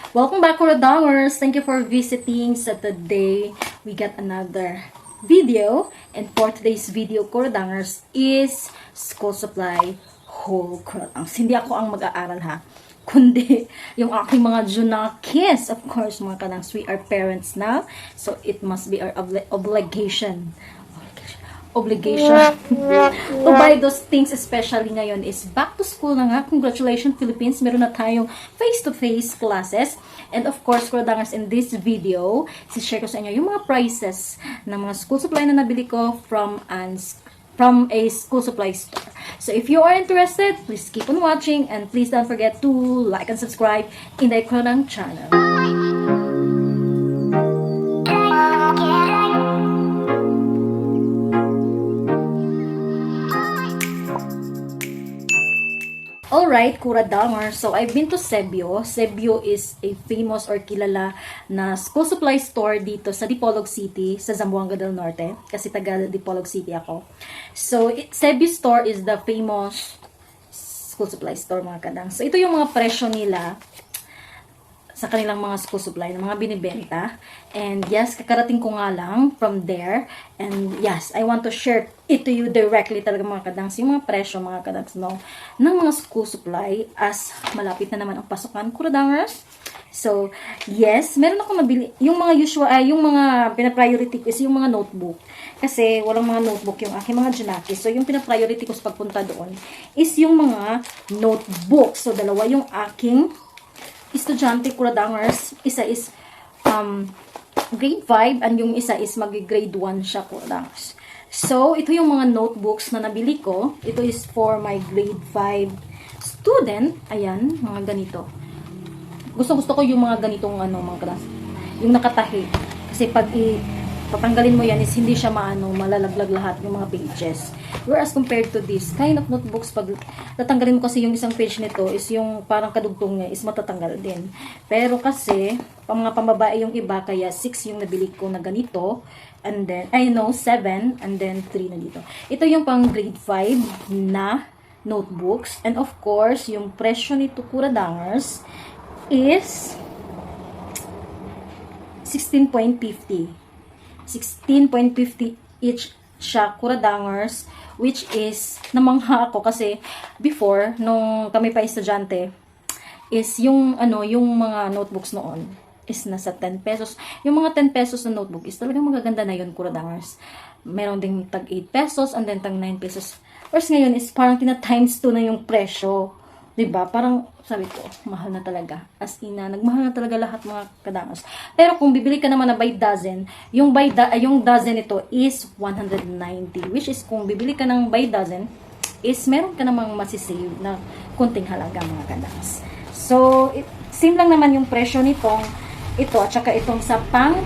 Welcome back, Kuradangers! Thank you for visiting. So today, we got another video. And for today's video, Kuradangers, is school supply whole Kuradangers. Hindi ako ang mag-aaral ha, kundi yung aking mga junakis. Of course, mga Kuradangers, we are parents now. So it must be our obligation to buy those things, especially ngayon is back to school na nga. Congratulations Philippines, meron na tayong face-to-face classes. And of course, Kuradangers, in this video, share ko sa inyo yung mga prices ng mga school supply na nabili ko from a school supply store. So if you are interested, please keep on watching and please don't forget to like and subscribe in the Kuradang channel. Alright, Kuradangers. So, I've been to Sebio. Sebio is a famous or kilala na school supply store dito sa Dipolog City, sa Zamboanga del Norte. Kasi taga Dipolog City ako. So, Sebio store is the famous school supply store, mga kadang. So, ito yung mga presyo nila sa kanilang mga school supply na mga binibenta. And yes, kakarating ko nga lang from there. And yes, I want to share it to you directly talaga, mga kadangs, yung mga presyo, mga kadangs, no, ng mga school supply as malapit na naman ang pasukan, Kuradangers. So, yes, meron ako mabili. Yung mga usual, yung mga pina-priority ko is yung mga notebook. Kasi walang mga notebook yung aking mga junakis. So, yung pina-priority ko sa pagpunta doon is yung mga notebook. So, dalawa yung aking estudyante, Kuradangers. Isa is grade 5 and yung isa is mag-grade 1 siya, Kuradangers. So, ito yung mga notebooks na nabili ko. Ito is for my grade 5 student. Ayan, mga ganito. Gusto ko yung mga ganitong mga class. Yung nakatahi. Kasi pag tatanggalin mo yan is hindi siya malalaglag lahat yung mga pages. Whereas compared to this kind of notebooks, pag tatanggalin mo kasi yung isang page nito is yung parang kadugtong niya is matatanggal din. Pero kasi, mga pambabae yung iba, kaya 6 yung nabili ko na ganito. And then, 7, and then 3 na dito. Ito yung pang grade 5 na notebooks. And of course, yung presyo nito, Kuradangers, is 16.50. 16.50 each siya, Kuradangers, which is namangha ako kasi before, nung kami pa estudyante, is yung mga notebooks noon is nasa 10 pesos. Yung mga 10 pesos na notebook is talagang magaganda na yun, Kuradangers. Meron ding tag 8 pesos and then tag 9 pesos. Whereas ngayon is parang times 2 na yung presyo. Diba? Parang, sabi ko, mahal na talaga. As in, nagmahal na talaga lahat, mga Kadangers. Pero kung bibili ka naman na by dozen, yung dozen nito is 190. Which is, kung bibili ka ng by dozen, is meron ka namang masisave na kunting halaga, mga Kadangers. So, same lang naman yung presyo nitong ito, at saka itong sa pang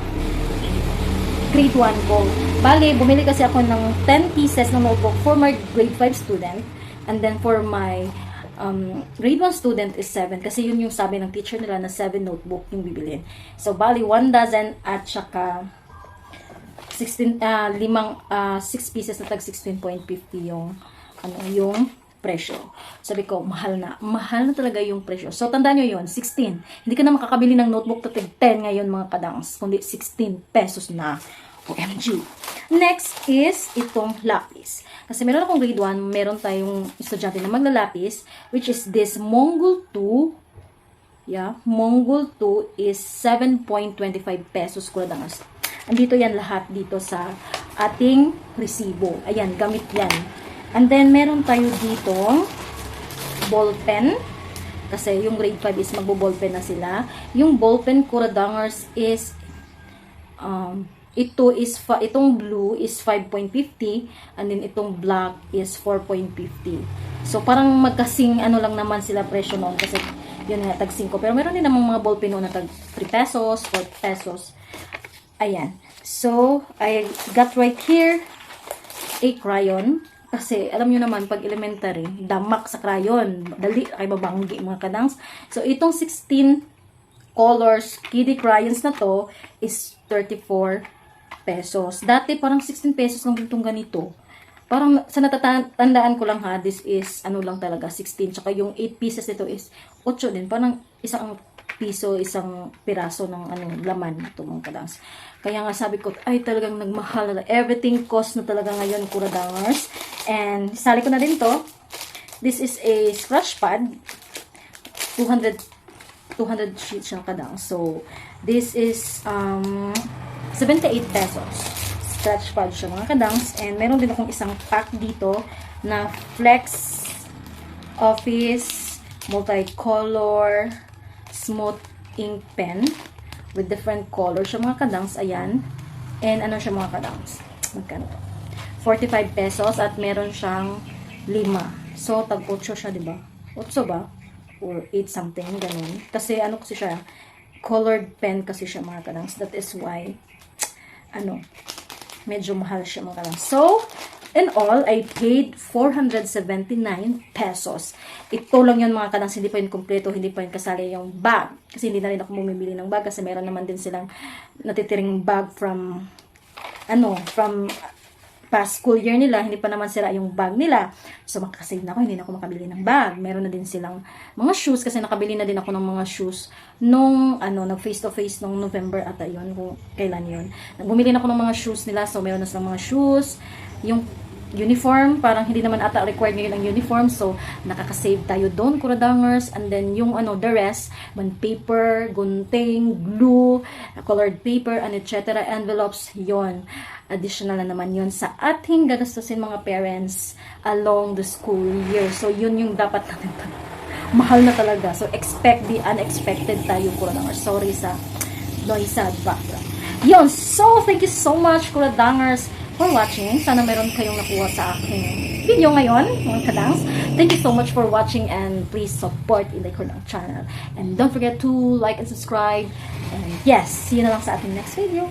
grade 1 ko. Bali, bumili kasi ako ng 10 pieces ng notebook for my grade 5 student. And then for my grade 1 student is 7 kasi yun yung sabi ng teacher nila na 7 notebook yung bibilin. So bali 1 dozen at saka 6 pieces na tag 16.50 yung yung presyo. Sabi ko, mahal na talaga yung presyo. So tandaan niyo yun, 16. Hindi ka na makakabili ng notebook to 10 ngayon, mga kadangs, kundi 16 pesos na. OMG. Next is itong lapis. Kasi meron akong grade 1, meron tayong estudyante na maglalapis, which is this Mongol 2. Yeah, Mongol 2 is 7.25 pesos, Kuradangers. Andito yan lahat dito sa ating resibo. Ayan, gamit yan. And then, meron tayo dito ball pen. Kasi yung grade 5 is magbo-ballpen na sila. Yung ballpen, Kuradangers, is itong blue is 5.50 and then itong black is 4.50. So parang magkasing lang naman sila presyo noon kasi yun nga tag 5. Pero meron din namang mga ballpen noon na tag 3 pesos, 4 pesos. Ayan. So I got right here a crayon kasi alam niyo naman pag elementary, damak sa crayon. Dali ay babanggi, mga kadangs. So itong 16 colors kiddie crayons na to is 34 pesos. Dati parang 16 pesos lang itong ganito. Parang sa natatandaan ko lang ha, this is lang talaga 16. Tsaka yung 8 pieces nito is 8 din. Parang isang piso isang piraso ng laman ito mga kadangs. Kaya nga sabi ko, ay talagang nagmahal na. Everything cost na talaga ngayon, kuradangers. And sali ko na din to. This is a scratch pad. 200 sheets siya kadang. So, this is 78 pesos. Scratch pad siya mga kadangs. And meron din akong isang pack dito na Flex Office multicolor smooth ink pen with different colors siya mga kadangs. Ayan. And ano siya mga kadangs? Magkano to? 45 pesos at meron siyang 5. So, tag-8 siya, diba? 8 ba? Or 8 something, ganun. Kasi ano kasi siya, colored pen kasi siya mga kadangs. That is why, medyo mahal siya mga kadangs. So, in all, I paid 479 pesos. Ito lang yun mga kadangs, hindi pa yun kompleto, hindi pa yun kasali yung bag. Kasi hindi na rin ako bumibili ng bag kasi meron naman din silang natitiring bag from past school year nila, hindi pa naman sira yung bag nila. So, makakasave na ako, hindi na ako makabili ng bag. Meron na din silang mga shoes, kasi nakabili na din ako ng mga shoes nung, nag-face-to-face nung November ata yun, kung kailan yun. Bumili na ako ng mga shoes nila, so meron na silang mga shoes. Yung uniform, parang hindi naman ata required ngayon ang uniform, so nakaka-save tayo doon, kuradangers. And then yung the rest, paper, gunting, glue, colored paper, and etc. envelopes, yon additional na naman yon sa ating gagastusin mga parents along the school year. So yun yung dapat natin mahal na talaga. So expect the unexpected tayo, kuradangers. Sorry sa noise sa background. Yun, so thank you so much, kuradangers, for watching. Sana meron kayong nakuha sa aking video ngayon, mga kadangs. Thank you so much for watching, and please support Inday Kordang channel. And don't forget to like and subscribe. And yes, see you na lang sa ating next video.